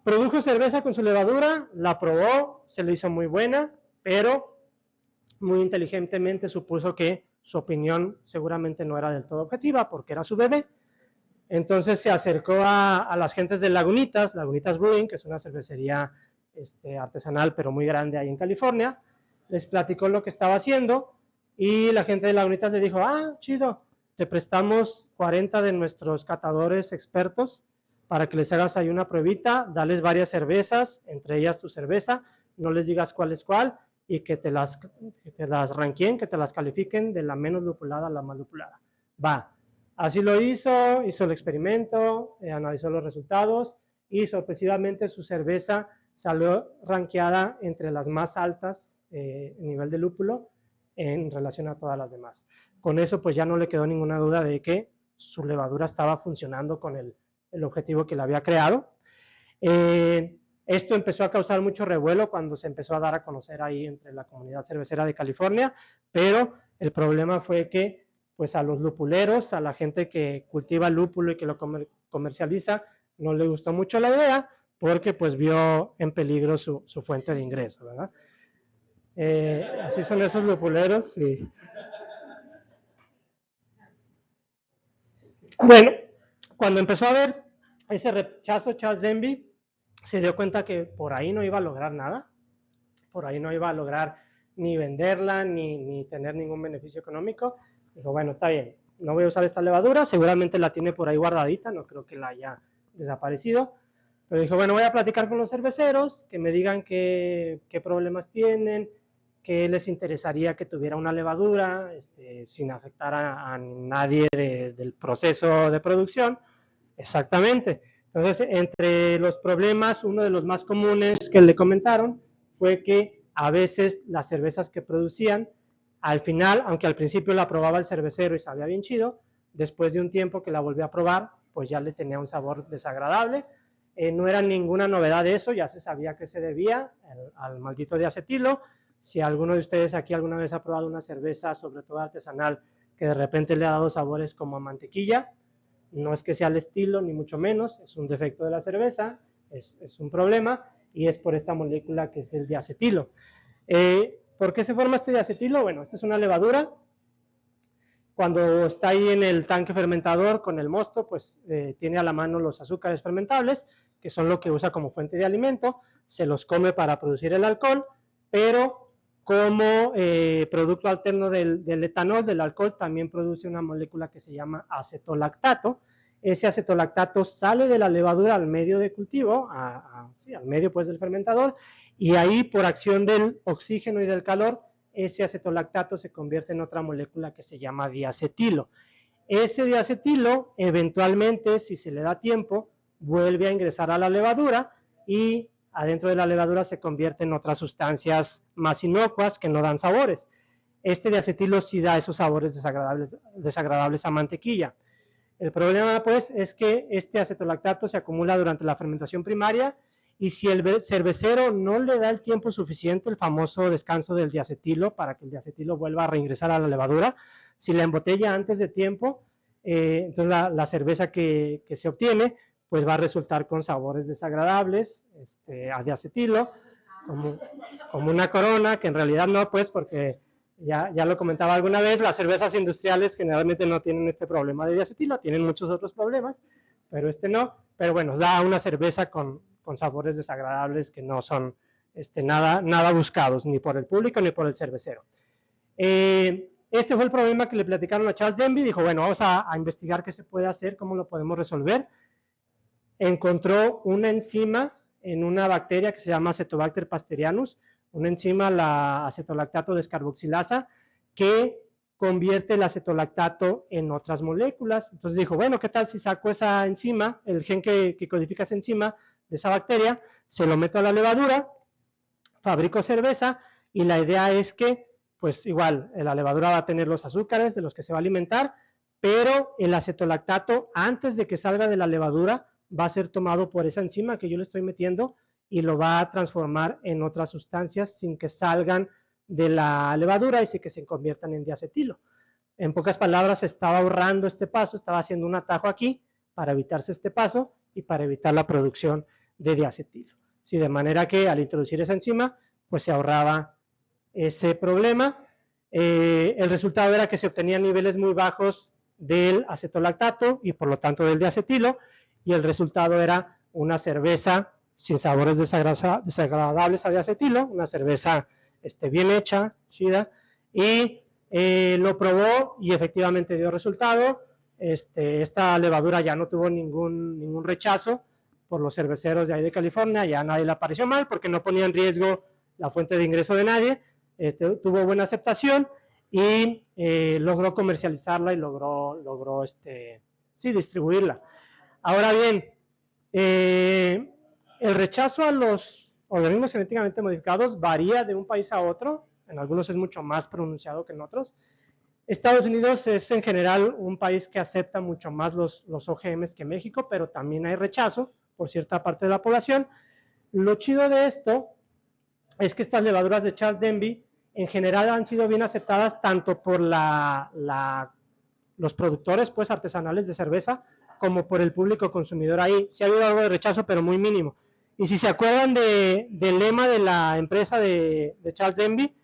Produjo cerveza con su levadura, la probó, se le hizo muy buena, pero muy inteligentemente supuso que su opinión seguramente no era del todo objetiva porque era su bebé. Entonces se acercó a las gentes de Lagunitas Brewing, que es una cervecería artesanal pero muy grande ahí en California, les platicó lo que estaba haciendo y la gente de Lagunitas le dijo, ah, chido, te prestamos 40 de nuestros catadores expertos para que les hagas ahí una pruebita, dales varias cervezas, entre ellas tu cerveza, no les digas cuál es cuál, y que te las ranqueen, que te las califiquen de la menos lupulada a la más lupulada. Va, así lo hizo el experimento, analizó los resultados, y sorpresivamente su cerveza salió ranqueada entre las más altas en nivel de lúpulo en relación a todas las demás. Con eso pues ya no le quedó ninguna duda de que su levadura estaba funcionando con el objetivo que le había creado. Esto empezó a causar mucho revuelo cuando se empezó a dar a conocer ahí entre la comunidad cervecera de California, pero el problema fue que pues a los lupuleros, a la gente que cultiva lúpulo y que lo comercializa, no le gustó mucho la idea porque pues vio en peligro su fuente de ingreso, ¿verdad? Así son esos lupuleros. Y... Bueno, cuando empezó a ver ese rechazo, Charles Denby se dio cuenta que por ahí no iba a lograr nada, por ahí no iba a lograr ni venderla, ni tener ningún beneficio económico. Dijo, bueno, está bien, no voy a usar esta levadura, seguramente la tiene por ahí guardadita, no creo que la haya desaparecido, pero dijo, bueno, voy a platicar con los cerveceros, que me digan qué problemas tienen, qué les interesaría que tuviera una levadura, sin afectar a nadie del proceso de producción. Exactamente. Entonces, entre los problemas, uno de los más comunes que le comentaron fue que a veces las cervezas que producían, al final, aunque al principio la probaba el cervecero y sabía bien chido, después de un tiempo que la volvió a probar, pues ya le tenía un sabor desagradable. No era ninguna novedad de eso, ya se sabía que se debía al maldito diacetilo. Si alguno de ustedes aquí alguna vez ha probado una cerveza, sobre todo artesanal, que de repente le ha dado sabores como a mantequilla, no es que sea el estilo, ni mucho menos, es un defecto de la cerveza, es un problema, y es por esta molécula que es el diacetilo. ¿Por qué se forma este diacetilo? Bueno, esta es una levadura. Cuando está ahí en el tanque fermentador con el mosto, pues tiene a la mano los azúcares fermentables, que son lo que usa como fuente de alimento, se los come para producir el alcohol, pero como producto alterno del etanol, del alcohol, también produce una molécula que se llama acetolactato. Ese acetolactato sale de la levadura al medio de cultivo, al medio pues del fermentador, y ahí por acción del oxígeno y del calor, ese acetolactato se convierte en otra molécula que se llama diacetilo. Ese diacetilo, eventualmente, si se le da tiempo, vuelve a ingresar a la levadura y adentro de la levadura se convierte en otras sustancias más inocuas que no dan sabores. Este diacetilo sí da esos sabores desagradables a mantequilla. El problema, pues, es que este acetolactato se acumula durante la fermentación primaria y si el cervecero no le da el tiempo suficiente, el famoso descanso del diacetilo, para que el diacetilo vuelva a reingresar a la levadura, si la embotella antes de tiempo, entonces la cerveza que se obtiene, pues va a resultar con sabores desagradables a diacetilo, como una Corona, que en realidad no, pues, porque Ya lo comentaba alguna vez, las cervezas industriales generalmente no tienen este problema de diacetilo, tienen muchos otros problemas, pero este no. Pero bueno, da una cerveza con sabores desagradables que no son nada buscados, ni por el público ni por el cervecero. Este fue el problema que le platicaron a Charles Denby. Dijo, bueno, vamos a investigar qué se puede hacer, cómo lo podemos resolver. Encontró una enzima en una bacteria que se llama Acetobacter pasterianus, una enzima, la acetolactato descarboxilasa, que convierte el acetolactato en otras moléculas. Entonces dijo, bueno, ¿qué tal si saco esa enzima, el gen que codifica esa enzima de esa bacteria, se lo meto a la levadura, fabrico cerveza, y la idea es que, pues igual, la levadura va a tener los azúcares de los que se va a alimentar, pero el acetolactato, antes de que salga de la levadura, va a ser tomado por esa enzima que yo le estoy metiendo y lo va a transformar en otras sustancias sin que salgan de la levadura y sin que se conviertan en diacetilo. En pocas palabras, estaba ahorrando este paso, estaba haciendo un atajo aquí para evitarse este paso y para evitar la producción de diacetilo. Sí, de manera que al introducir esa enzima, pues se ahorraba ese problema. El resultado era que se obtenían niveles muy bajos del acetolactato y por lo tanto del diacetilo, y el resultado era una cerveza sin sabores desagradables a diacetilo, una cerveza bien hecha, chida, y lo probó y efectivamente dio resultado. Esta levadura ya no tuvo ningún rechazo por los cerveceros de ahí de California, ya nadie le pareció mal porque no ponía en riesgo la fuente de ingreso de nadie, tuvo buena aceptación y logró comercializarla y logró distribuirla. Ahora bien, el rechazo a los organismos genéticamente modificados varía de un país a otro, en algunos es mucho más pronunciado que en otros. Estados Unidos es en general un país que acepta mucho más los OGMs que México, pero también hay rechazo por cierta parte de la población. Lo chido de esto es que estas levaduras de Charles Denby en general han sido bien aceptadas tanto por los productores pues, artesanales de cerveza como por el público consumidor. Ahí sí ha habido algo de rechazo, pero muy mínimo. Y si se acuerdan del lema de la empresa de Charles Denby,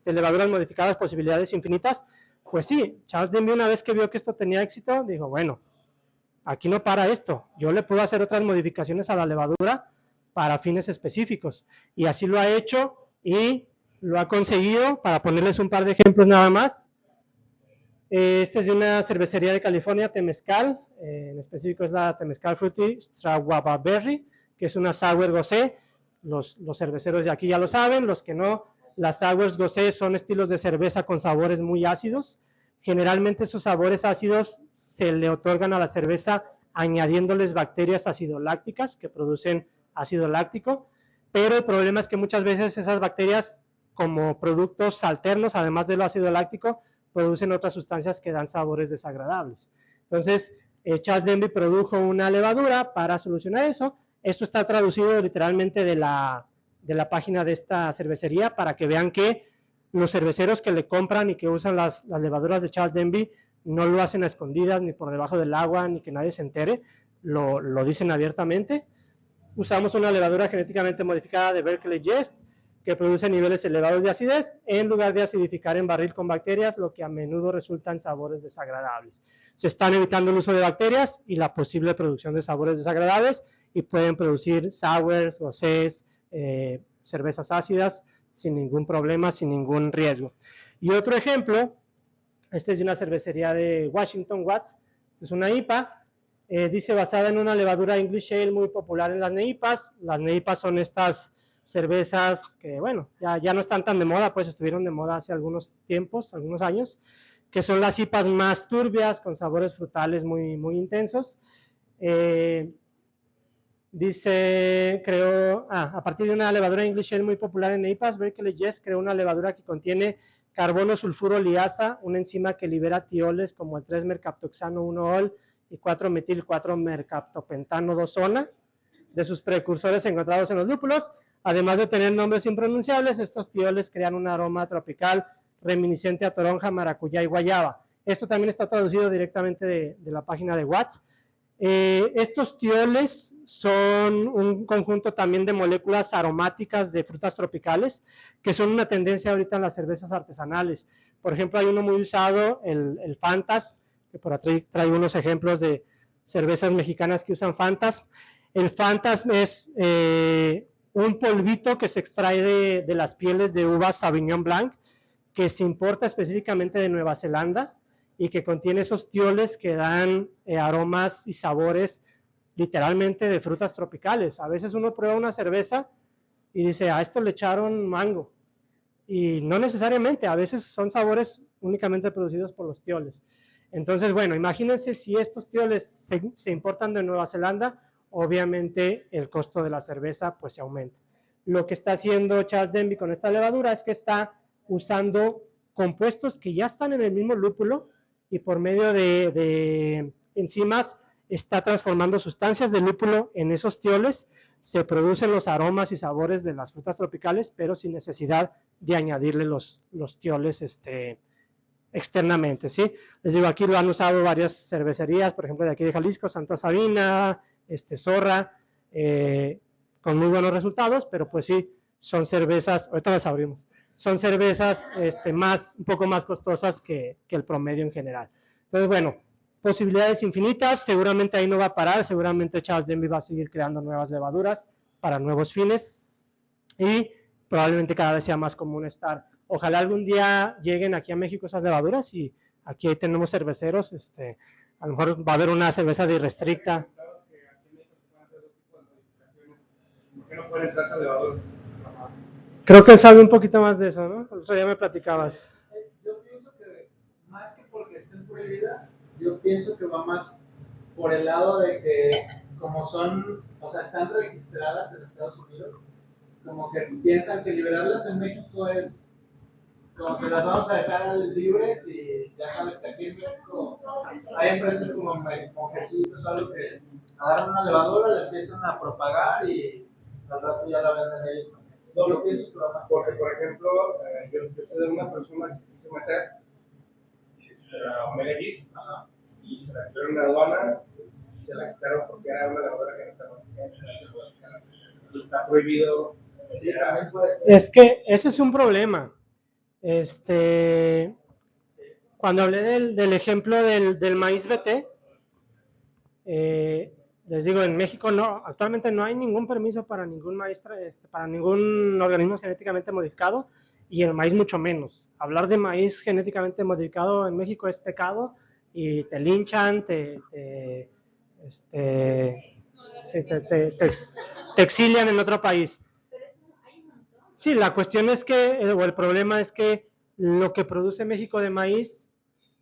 levaduras modificadas, posibilidades infinitas, pues sí, Charles Denby una vez que vio que esto tenía éxito, dijo, bueno, aquí no para esto, yo le puedo hacer otras modificaciones a la levadura para fines específicos. Y así lo ha hecho y lo ha conseguido. Para ponerles un par de ejemplos nada más. Este es de una cervecería de California, Temescal, en específico es la Temescal Fruity Strawberry Berry, que es una Sour Gose. Los cerveceros de aquí ya lo saben, los que no, las Sour Gose son estilos de cerveza con sabores muy ácidos. Generalmente esos sabores ácidos se le otorgan a la cerveza añadiéndoles bacterias acidolácticas que producen ácido láctico, pero el problema es que muchas veces esas bacterias, como productos alternos, además del ácido láctico, producen otras sustancias que dan sabores desagradables. Entonces, Charles Denby produjo una levadura para solucionar eso. Esto está traducido literalmente de la página de esta cervecería para que vean que los cerveceros que le compran y que usan las levaduras de Charles Denby no lo hacen a escondidas, ni por debajo del agua, ni que nadie se entere, lo dicen abiertamente. Usamos una levadura genéticamente modificada de Berkeley Yeast, que produce niveles elevados de acidez, en lugar de acidificar en barril con bacterias, lo que a menudo resulta en sabores desagradables. Se están evitando el uso de bacterias y la posible producción de sabores desagradables, y pueden producir sours, gosés, cervezas ácidas, sin ningún problema, sin ningún riesgo. Y otro ejemplo, este es de una cervecería de Washington, Watts. Esta es una IPA, dice basada en una levadura English Ale muy popular en las NEIPAs. Las NEIPAs son estas cervezas que, bueno, ya no están tan de moda, pues estuvieron de moda hace algunos tiempos, algunos años, que son las IPAs más turbias, con sabores frutales muy, muy intensos. Dice, a partir de una levadura English Ale muy popular en IPAs, Berkeley Yeast creó una levadura que contiene carbono sulfuro liasa, una enzima que libera tioles como el 3-mercaptoxano 1-ol y 4-metil-4-mercaptopentano 2-zona de sus precursores encontrados en los lúpulos. Además de tener nombres impronunciables, estos tioles crean un aroma tropical reminiscente a toronja, maracuyá y guayaba. Esto también está traducido directamente de la página de Watts. Estos tioles son un conjunto también de moléculas aromáticas de frutas tropicales, que son una tendencia ahorita en las cervezas artesanales. Por ejemplo, hay uno muy usado, el Fantas, que por aquí traigo unos ejemplos de cervezas mexicanas que usan Fantas. El Fantas es un polvito que se extrae de las pieles de uvas Sauvignon Blanc, que se importa específicamente de Nueva Zelanda, y que contiene esos tioles que dan aromas y sabores literalmente de frutas tropicales. A veces uno prueba una cerveza y dice, a esto le echaron mango, y no necesariamente, a veces son sabores únicamente producidos por los tioles. Entonces, bueno, imagínense si estos tioles se importan de Nueva Zelanda, obviamente el costo de la cerveza pues se aumenta. Lo que está haciendo Charles Denby con esta levadura es que está usando compuestos que ya están en el mismo lúpulo, y por medio de enzimas está transformando sustancias del lúpulo en esos tioles. Se producen los aromas y sabores de las frutas tropicales, pero sin necesidad de añadirle los tioles externamente, ¿sí? Les digo, aquí lo han usado varias cervecerías, por ejemplo de aquí de Jalisco, Santa Sabina, Zorra, con muy buenos resultados, pero pues sí, son cervezas, ahorita las abrimos, son cervezas un poco más costosas que el promedio en general. Entonces, bueno, posibilidades infinitas, seguramente ahí no va a parar, seguramente Charles Denby va a seguir creando nuevas levaduras para nuevos fines, y probablemente cada vez sea más común estar. Ojalá algún día lleguen aquí a México esas levaduras, y aquí tenemos cerveceros, a lo mejor va a haber una cerveza de irrestricta. ¿Por qué no pueden entrar esas levaduras? Creo que él sabe un poquito más de eso, ¿no? El otro día me platicabas. Yo pienso que más que porque estén prohibidas, yo pienso que va más por el lado de que como son, o sea, están registradas en Estados Unidos, como que piensan que liberarlas en México es como que las vamos a dejar libres, y ya sabes que aquí en México hay empresas como Mojecitos, algo que agarran una levadura, la empiezan a propagar y al rato ya la venden ellos. No, yo pienso que va más. Porque, por ejemplo, yo soy de una persona que quise meter la Omega Yeast, y se la quitaron en la aduana, y se la quitaron porque era una levadura que no estaba. Y está prohibido. Sí, también puede ser. Es que ese es un problema. Cuando hablé del ejemplo del maíz BT, les digo, en México actualmente no hay ningún permiso para ningún maíz, para ningún organismo genéticamente modificado, y el maíz mucho menos. Hablar de maíz genéticamente modificado en México es pecado, y te linchan, te exilian en otro país. Sí, la cuestión es que, o el problema es que lo que produce México de maíz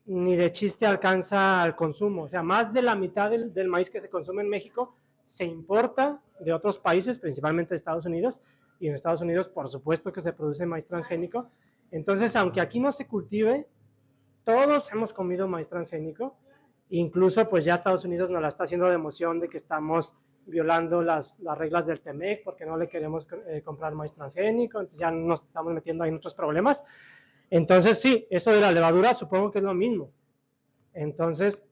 ni de chiste alcanza al consumo. O sea, más de la mitad del maíz que se consume en México se importa de otros países, principalmente de Estados Unidos, y en Estados Unidos por supuesto que se produce maíz transgénico. Entonces, aunque aquí no se cultive, todos hemos comido maíz transgénico, incluso pues ya Estados Unidos nos la está haciendo de emoción de que estamos violando las reglas del TEMEC porque no le queremos comprar maíz transgénico, entonces ya nos estamos metiendo ahí en otros problemas. Entonces sí, eso de la levadura supongo que es lo mismo. Entonces,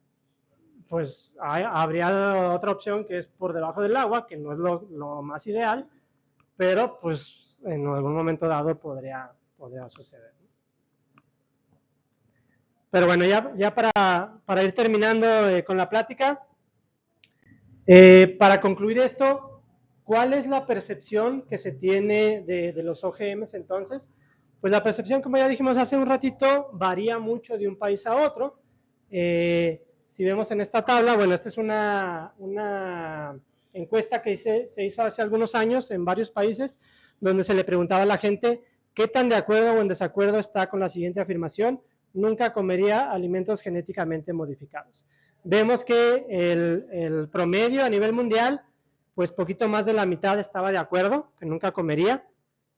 pues habría otra opción que es por debajo del agua, que no es lo más ideal, pero pues en algún momento dado podría suceder. Pero bueno, ya para ir terminando con la plática, para concluir esto, ¿cuál es la percepción que se tiene de los OGMs entonces? Pues la percepción, como ya dijimos hace un ratito, varía mucho de un país a otro. Si vemos en esta tabla, bueno, esta es una encuesta que se hizo hace algunos años en varios países, donde se le preguntaba a la gente qué tan de acuerdo o en desacuerdo está con la siguiente afirmación: nunca comería alimentos genéticamente modificados. Vemos que el promedio a nivel mundial, pues poquito más de la mitad estaba de acuerdo, que nunca comería,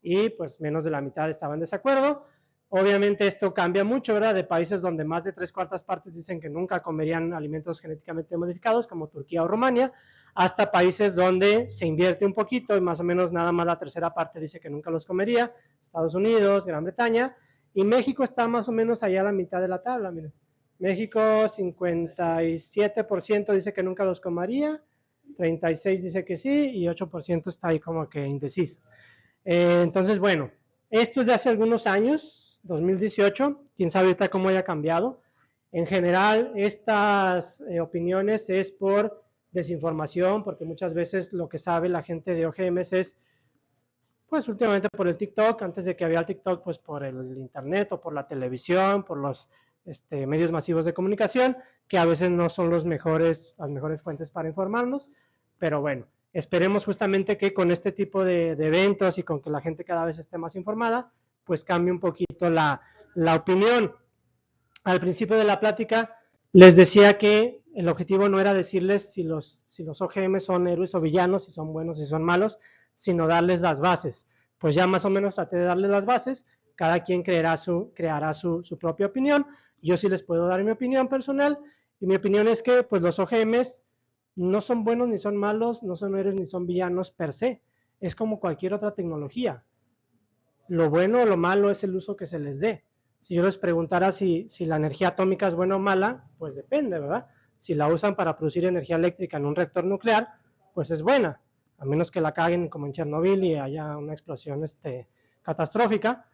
y pues menos de la mitad estaban en desacuerdo. Obviamente esto cambia mucho, ¿verdad? De países donde más de 3/4 partes dicen que nunca comerían alimentos genéticamente modificados, como Turquía o Rumania, hasta países donde se invierte un poquito y más o menos nada más la 1/3 parte dice que nunca los comería, Estados Unidos, Gran Bretaña, y México está más o menos allá a la mitad de la tabla, miren. México 57% dice que nunca los comería, 36% dice que sí y 8% está ahí como que indeciso. Entonces, bueno, esto es de hace algunos años, 2018, quién sabe ahorita cómo haya cambiado. En general, estas opiniones es por desinformación, porque muchas veces lo que sabe la gente de OGMs es, pues últimamente por el TikTok, antes de que había el TikTok, pues por el internet o por la televisión, por los medios masivos de comunicación, que a veces no son las mejores fuentes para informarnos, pero bueno, esperemos justamente que con este tipo de eventos y con que la gente cada vez esté más informada, pues cambie un poquito la opinión. Al principio de la plática les decía que el objetivo no era decirles si los OGM son héroes o villanos, si son buenos, si son malos, sino darles las bases. Pues ya más o menos traté de darles las bases, cada quien creará su propia opinión. Yo sí les puedo dar mi opinión personal, y mi opinión es que pues los OGMs no son buenos ni son malos, no son héroes ni son villanos per se, es como cualquier otra tecnología. Lo bueno o lo malo es el uso que se les dé. Si yo les preguntara si la energía atómica es buena o mala, pues depende, ¿verdad? Si la usan para producir energía eléctrica en un reactor nuclear, pues es buena, a menos que la caguen como en Chernobyl y haya una explosión catastrófica.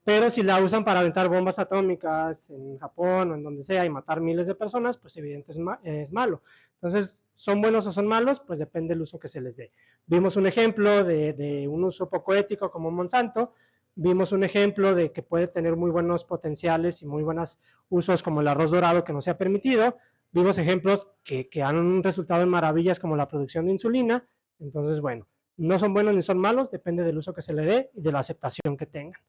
Pero si la usan para aventar bombas atómicas en Japón o en donde sea y matar miles de personas, pues evidentemente es malo. Entonces, ¿son buenos o son malos? Pues depende del uso que se les dé. Vimos un ejemplo de un uso poco ético como Monsanto. Vimos un ejemplo de que puede tener muy buenos potenciales y muy buenos usos como el arroz dorado que no se ha permitido. Vimos ejemplos que han resultado en maravillas como la producción de insulina. Entonces, bueno, no son buenos ni son malos, depende del uso que se le dé y de la aceptación que tengan.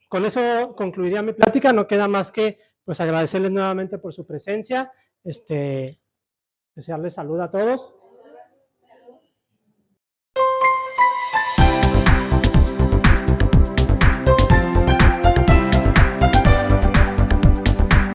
Con eso concluiría mi plática, no queda más que pues agradecerles nuevamente por su presencia, desearles salud a todos.